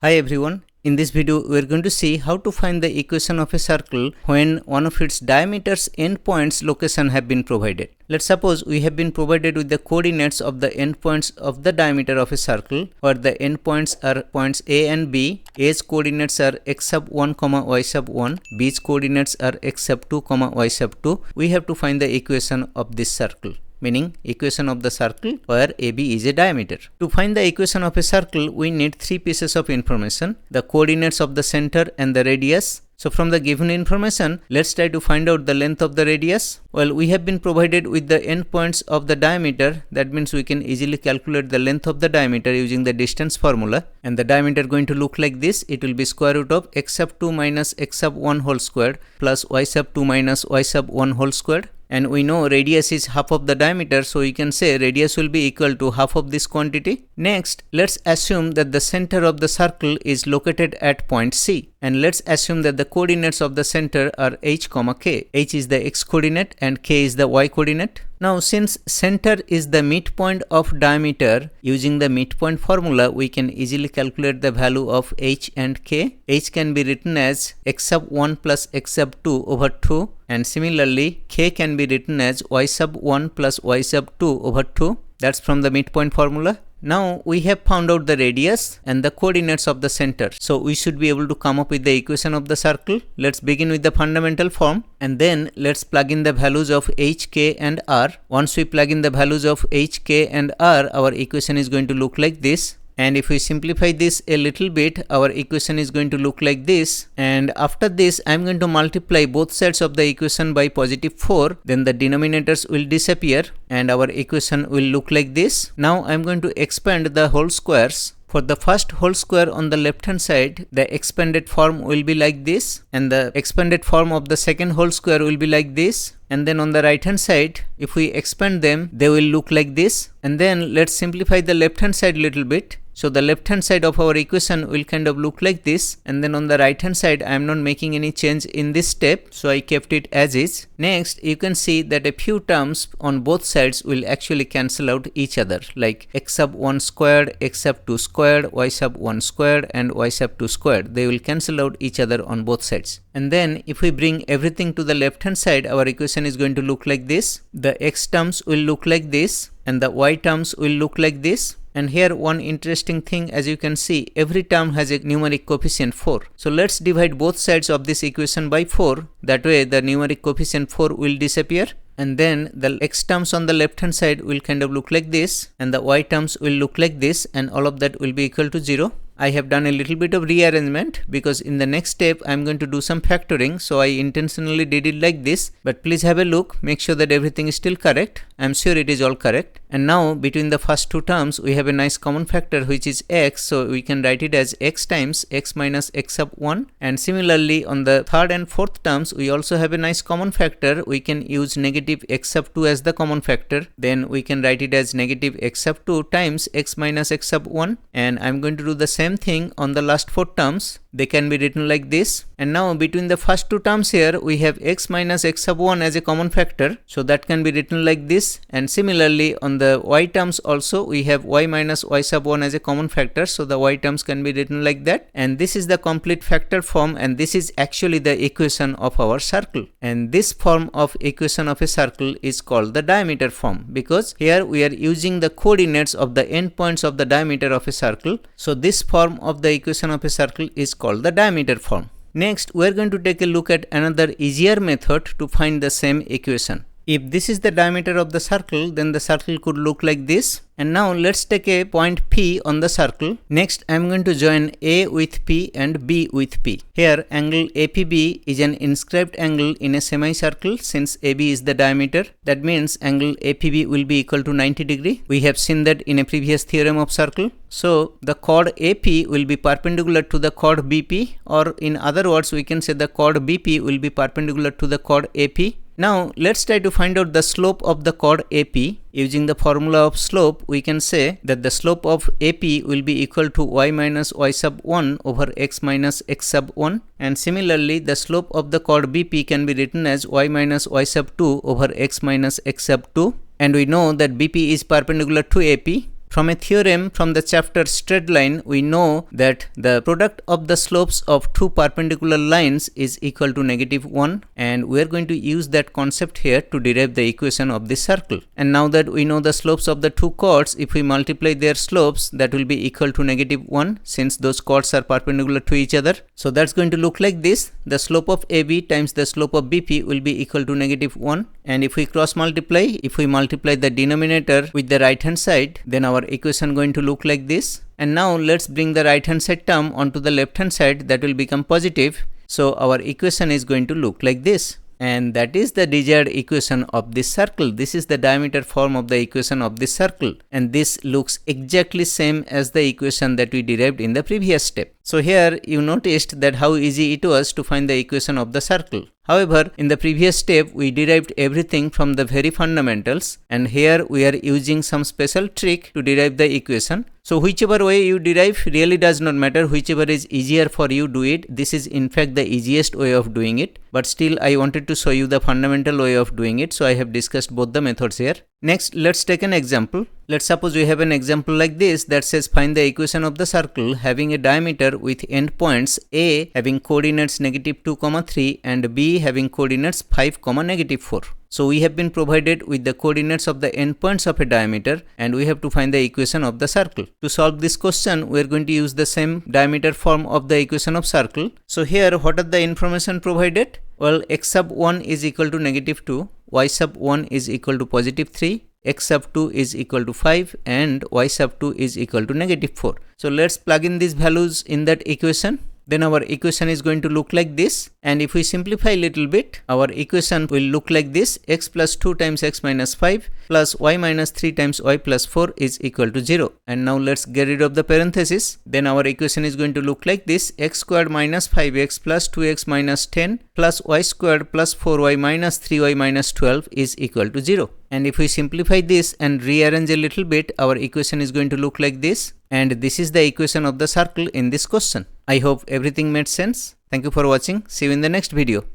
Hi everyone, in this video we are going to see how to find the equation of a circle when one of its diameter's endpoints location have been provided. Let's suppose we have been provided with the coordinates of the endpoints of the diameter of a circle where the endpoints are points A and B. A's coordinates are x sub 1, y sub 1, B's coordinates are x sub 2, y sub 2. We have to find the equation of this circle, meaning equation of the circle where AB is a diameter. To find the equation of a circle, we need three pieces of information: the coordinates of the center and the radius. So from the given information, let's try to find out the length of the radius. Well, we have been provided with the endpoints of the diameter. That means we can easily calculate the length of the diameter using the distance formula. And the diameter going to look like this. It will be square root of x sub 2 minus x sub 1 whole squared plus y sub 2 minus y sub 1 whole squared. And we know radius is half of the diameter, so you can say radius will be equal to half of this quantity. Next, let's assume that the center of the circle is located at point C. And let's assume that the coordinates of the center are h, k. H is the x coordinate and k is the y coordinate. Now, since center is the midpoint of diameter, using the midpoint formula, we can easily calculate the value of h and k. H can be written as x sub 1 plus x sub 2 over 2. And similarly, k can be written as y sub 1 plus y sub 2 over 2. That's from the midpoint formula. Now we have found out the radius and the coordinates of the center. So we should be able to come up with the equation of the circle. Let's begin with the fundamental form and then let's plug in the values of h, k and r. Once we plug in the values of h, k and r, our equation is going to look like this. And if we simplify this a little bit, our equation is going to look like this. And after this, I am going to multiply both sides of the equation by positive 4. Then the denominators will disappear and our equation will look like this. Now I am going to expand the whole squares. For the first whole square on the left hand side, the expanded form will be like this. And the expanded form of the second whole square will be like this. And then on the right hand side, if we expand them, they will look like this. And then let's simplify the left hand side a little bit. So the left hand side of our equation will kind of look like this. And then on the right hand side, I am not making any change in this step. So I kept it as is. Next, you can see that a few terms on both sides will actually cancel out each other, like x sub 1 squared, x sub 2 squared, y sub 1 squared and y sub 2 squared. They will cancel out each other on both sides. And then if we bring everything to the left hand side, our equation is going to look like this. The x terms will look like this and the y terms will look like this. And here one interesting thing, as you can see, every term has a numeric coefficient 4. So let's divide both sides of this equation by 4. That way the numeric coefficient 4 will disappear. And then the x terms on the left hand side will kind of look like this. And the y terms will look like this. And all of that will be equal to 0. I have done a little bit of rearrangement because in the next step I am going to do some factoring, so I intentionally did it like this. But please have a look, make sure that everything is still correct. I am sure it is all correct. And now between the first two terms we have a nice common factor which is x, so we can write it as x times x minus x sub 1. And similarly on the third and fourth terms we also have a nice common factor. We can use negative x sub 2 as the common factor. Then we can write it as negative x sub 2 times x minus x sub 1. And I am going to do the same thing on the last four terms. They can be written like this. And now between the first two terms here we have x minus x sub 1 as a common factor, so that can be written like this. And similarly on the y terms also we have y minus y sub 1 as a common factor, so the y terms can be written like that. And this is the complete factor form, and this is actually the equation of our circle. And this form of equation of a circle is called the diameter form, because here we are using the coordinates of the endpoints of the diameter of a circle. So this form of the equation of a circle is called the diameter form. Next, we are going to take a look at another easier method to find the same equation. If this is the diameter of the circle, then the circle could look like this. And now let's take a point P on the circle. Next, I am going to join A with P and B with P. Here, angle APB is an inscribed angle in a semicircle. Since AB is the diameter, that means angle APB will be equal to 90 degree. We have seen that in a previous theorem of circle. So the chord AP will be perpendicular to the chord BP, or in other words, we can say the chord BP will be perpendicular to the chord AP. Now let's try to find out the slope of the chord AP. Using the formula of slope, we can say that the slope of AP will be equal to y minus y sub 1 over x minus x sub 1. And similarly, the slope of the chord BP can be written as y minus y sub 2 over x minus x sub 2. And we know that BP is perpendicular to AP. From a theorem from the chapter straight line, we know that the product of the slopes of two perpendicular lines is equal to -1, and we are going to use that concept here to derive the equation of this circle. And now that we know the slopes of the two chords, if we multiply their slopes, that will be equal to -1, since those chords are perpendicular to each other. So that's going to look like this. The slope of AB times the slope of BP will be equal to -1, and if we cross multiply, if we multiply the denominator with the right hand side, then our equation going to look like this. And now let's bring the right hand side term onto the left hand side, that will become positive. So our equation is going to look like this. And that is the desired equation of this circle. This is the diameter form of the equation of this circle, and this looks exactly same as the equation that we derived in the previous step. So here you noticed that how easy it was to find the equation of the circle. However, in the previous step we derived everything from the very fundamentals, and here we are using some special trick to derive the equation. So whichever way you derive really does not matter, whichever is easier for you, do it. This is in fact the easiest way of doing it, but still I wanted to show you the fundamental way of doing it, so I have discussed both the methods here. Next, let's take an example. Let's suppose we have an example like this that says find the equation of the circle having a diameter with endpoints A having coordinates -2, 3 and B having coordinates 5, -4. So we have been provided with the coordinates of the endpoints of a diameter, and we have to find the equation of the circle. To solve this question, we are going to use the same diameter form of the equation of circle. So here, what are the information provided? Well, x sub 1 is equal to -2, y sub 1 is equal to +3, x sub 2 is equal to 5, and y sub 2 is equal to -4. So let's plug in these values in that equation. Then our equation is going to look like this, and if we simplify a little bit, our equation will look like this: x plus 2 times x minus 5 plus y minus 3 times y plus 4 is equal to 0. And now let's get rid of the parenthesis. Then our equation is going to look like this: x squared minus 5x plus 2x minus 10 plus y squared plus 4y minus 3y minus 12 is equal to 0. And if we simplify this and rearrange a little bit, our equation is going to look like this. And this is the equation of the circle in this question. I hope everything made sense. Thank you for watching. See you in the next video.